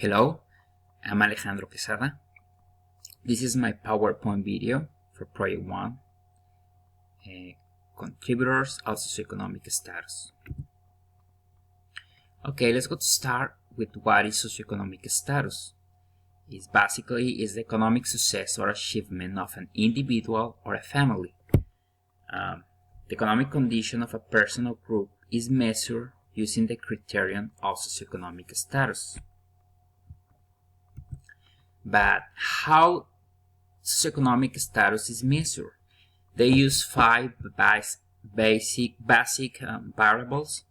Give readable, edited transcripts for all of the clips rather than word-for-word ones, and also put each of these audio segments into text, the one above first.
Hello, I'm Alejandro Quesada. This is my PowerPoint video for Project 1, Contributors of Socioeconomic Status. Okay, let's go to start with what is socioeconomic status. It's basically the economic success or achievement of an individual or a family. The economic condition of a person or group is measured using the criterion of socioeconomic status. But how socioeconomic status is measured? They use 5 basic variables,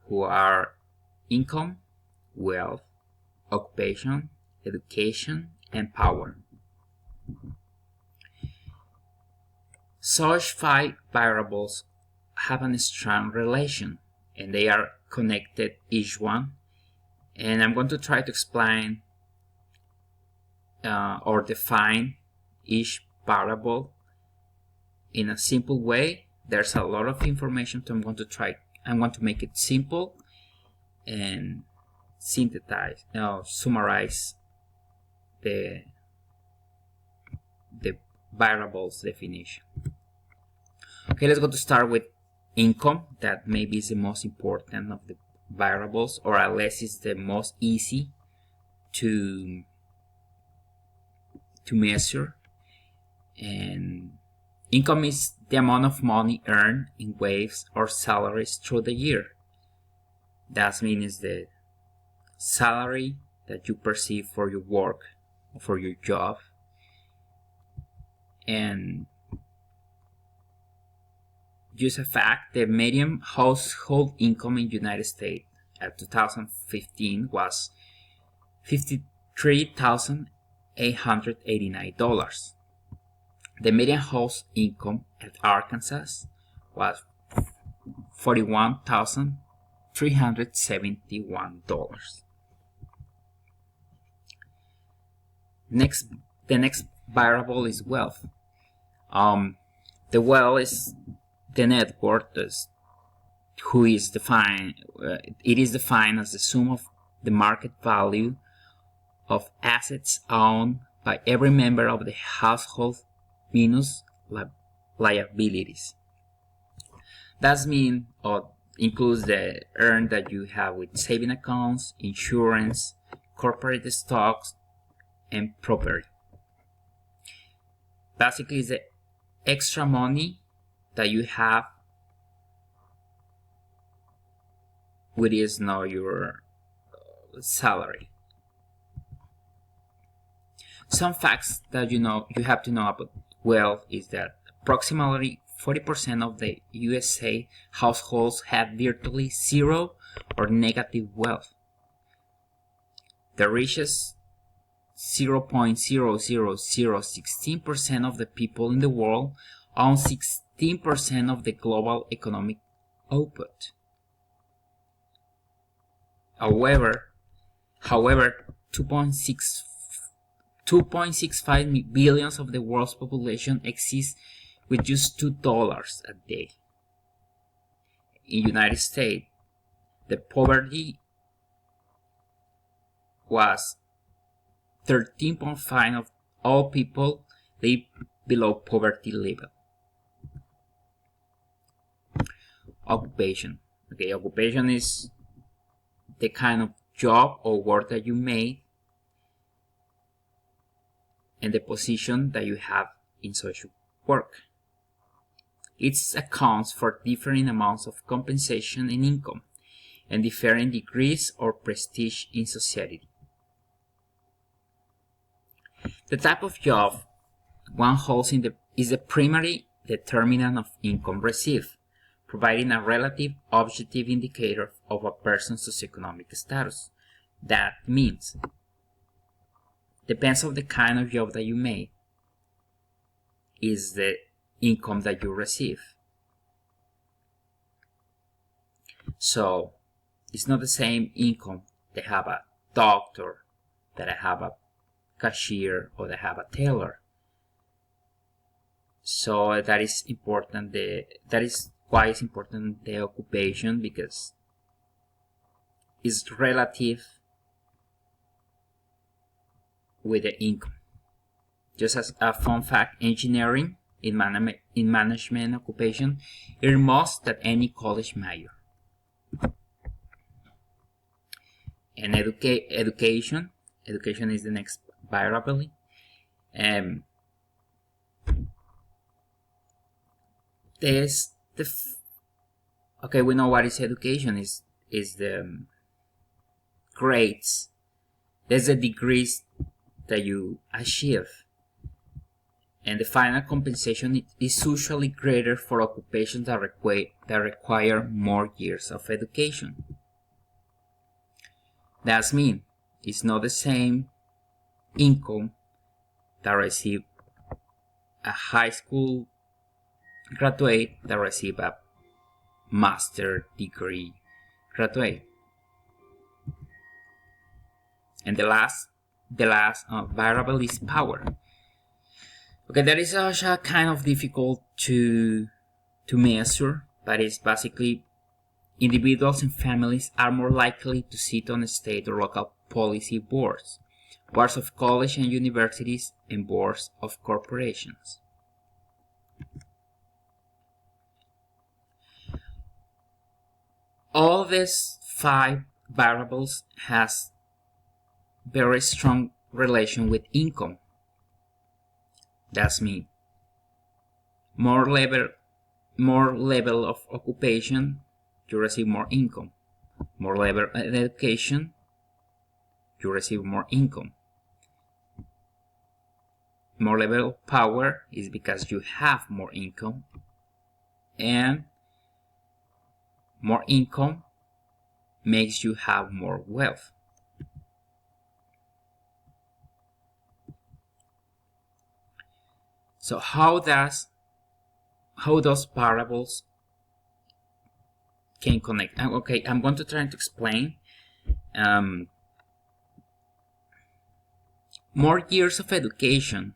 who are income, wealth, occupation, education, and power. Such 5 variables have a strong relation, and they are connected each one. And I'm going to try to explain or define each variable in a simple way. There's a lot of information, so I'm going to make it simple and summarize the variables definition. Okay, let's go to start with income. That maybe is the most important of the variables, or at least is the most easy to measure. And income is the amount of money earned in wages or salaries through the year. That means the salary that you perceive for your work, for your job. And just a fact, the median household income in the United States at 2015 was $53,889. The median house income at Arkansas was $41,371. The next variable is wealth. The wealth is the net worth, it is defined as the sum of the market value of assets owned by every member of the household minus liabilities. That means includes the earn that you have with saving accounts, insurance, corporate stocks, and property. Basically, it's the extra money that you have, which is not your salary. Some facts that you have to know about wealth is that approximately 40% of the USA households have virtually zero or negative wealth. The richest 0.00016% of the people in the world own 16% of the global economic output. However, 2.65 billion of the world's population exists with just $2 a day. In the United States, the poverty was 13.5% of all people live below poverty level. Occupation. Okay, occupation is the kind of job or work that you made and the position that you have in social work. It accounts for different amounts of compensation and income and different degrees or prestige in society. The type of job one holds is the primary determinant of income received, providing a relative objective indicator of a person's socioeconomic status. That means, depends on the kind of job that you make, is the income that you receive. So, it's not the same income that have a doctor, that I have a cashier, or that have a tailor. So that is important. That is why it's important, the occupation, because it's relative with the income. Just as a fun fact, engineering in management occupation earn most than any college major. And education is the next variable. Okay, we know what is education is the grades. There's the degrees that you achieve, and the final compensation is usually greater for occupations that require more years of education. That means it's not the same income that receive a high school graduate that receive a master degree graduate. And the last variable is power. Okay, that is also kind of difficult to measure, but it's basically individuals and families are more likely to sit on state or local policy boards of college and universities, and boards of corporations. All these 5 variables has very strong relation with income. That's mean more level of occupation, you receive more income. More level of education, you receive more income. More level of power is because you have more income, and more income makes you have more wealth. So how those variables can connect? Okay, I'm going to try to explain. More years of education,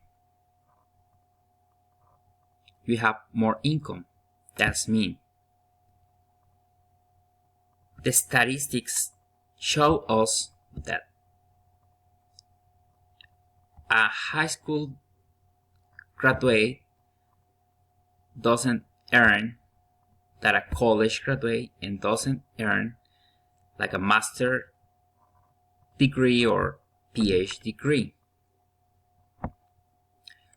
you have more income. That's mean the statistics show us that a high school graduate doesn't earn that a college graduate, and doesn't earn like a master degree or PhD degree.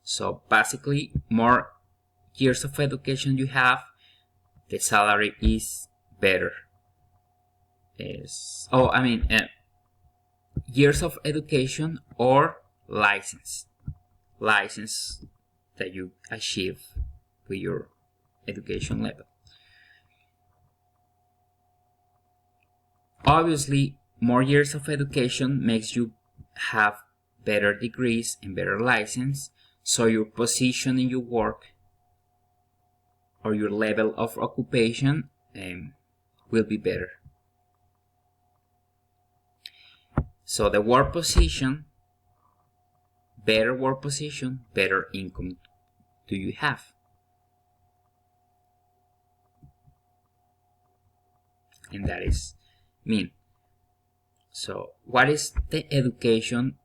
So basically, more years of education you have, the salary is better. Years of education or license that you achieve with your education level. Obviously, more years of education makes you have better degrees and better license, so your position in your work or your level of occupation will be better. So the work position, better income do you have. And that is mean. So what is the education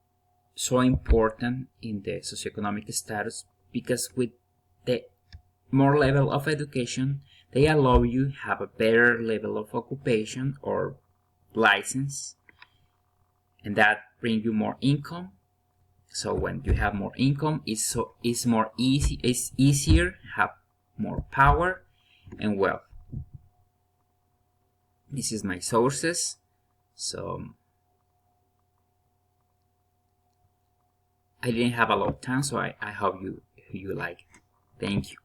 so important in the socioeconomic status? Because with the more level of education, they allow you have a better level of occupation or license, and that brings you more income. So when you have more income, it's easier, have more power and wealth. This is my sources. So I didn't have a lot of time, so I hope you like it. Thank you.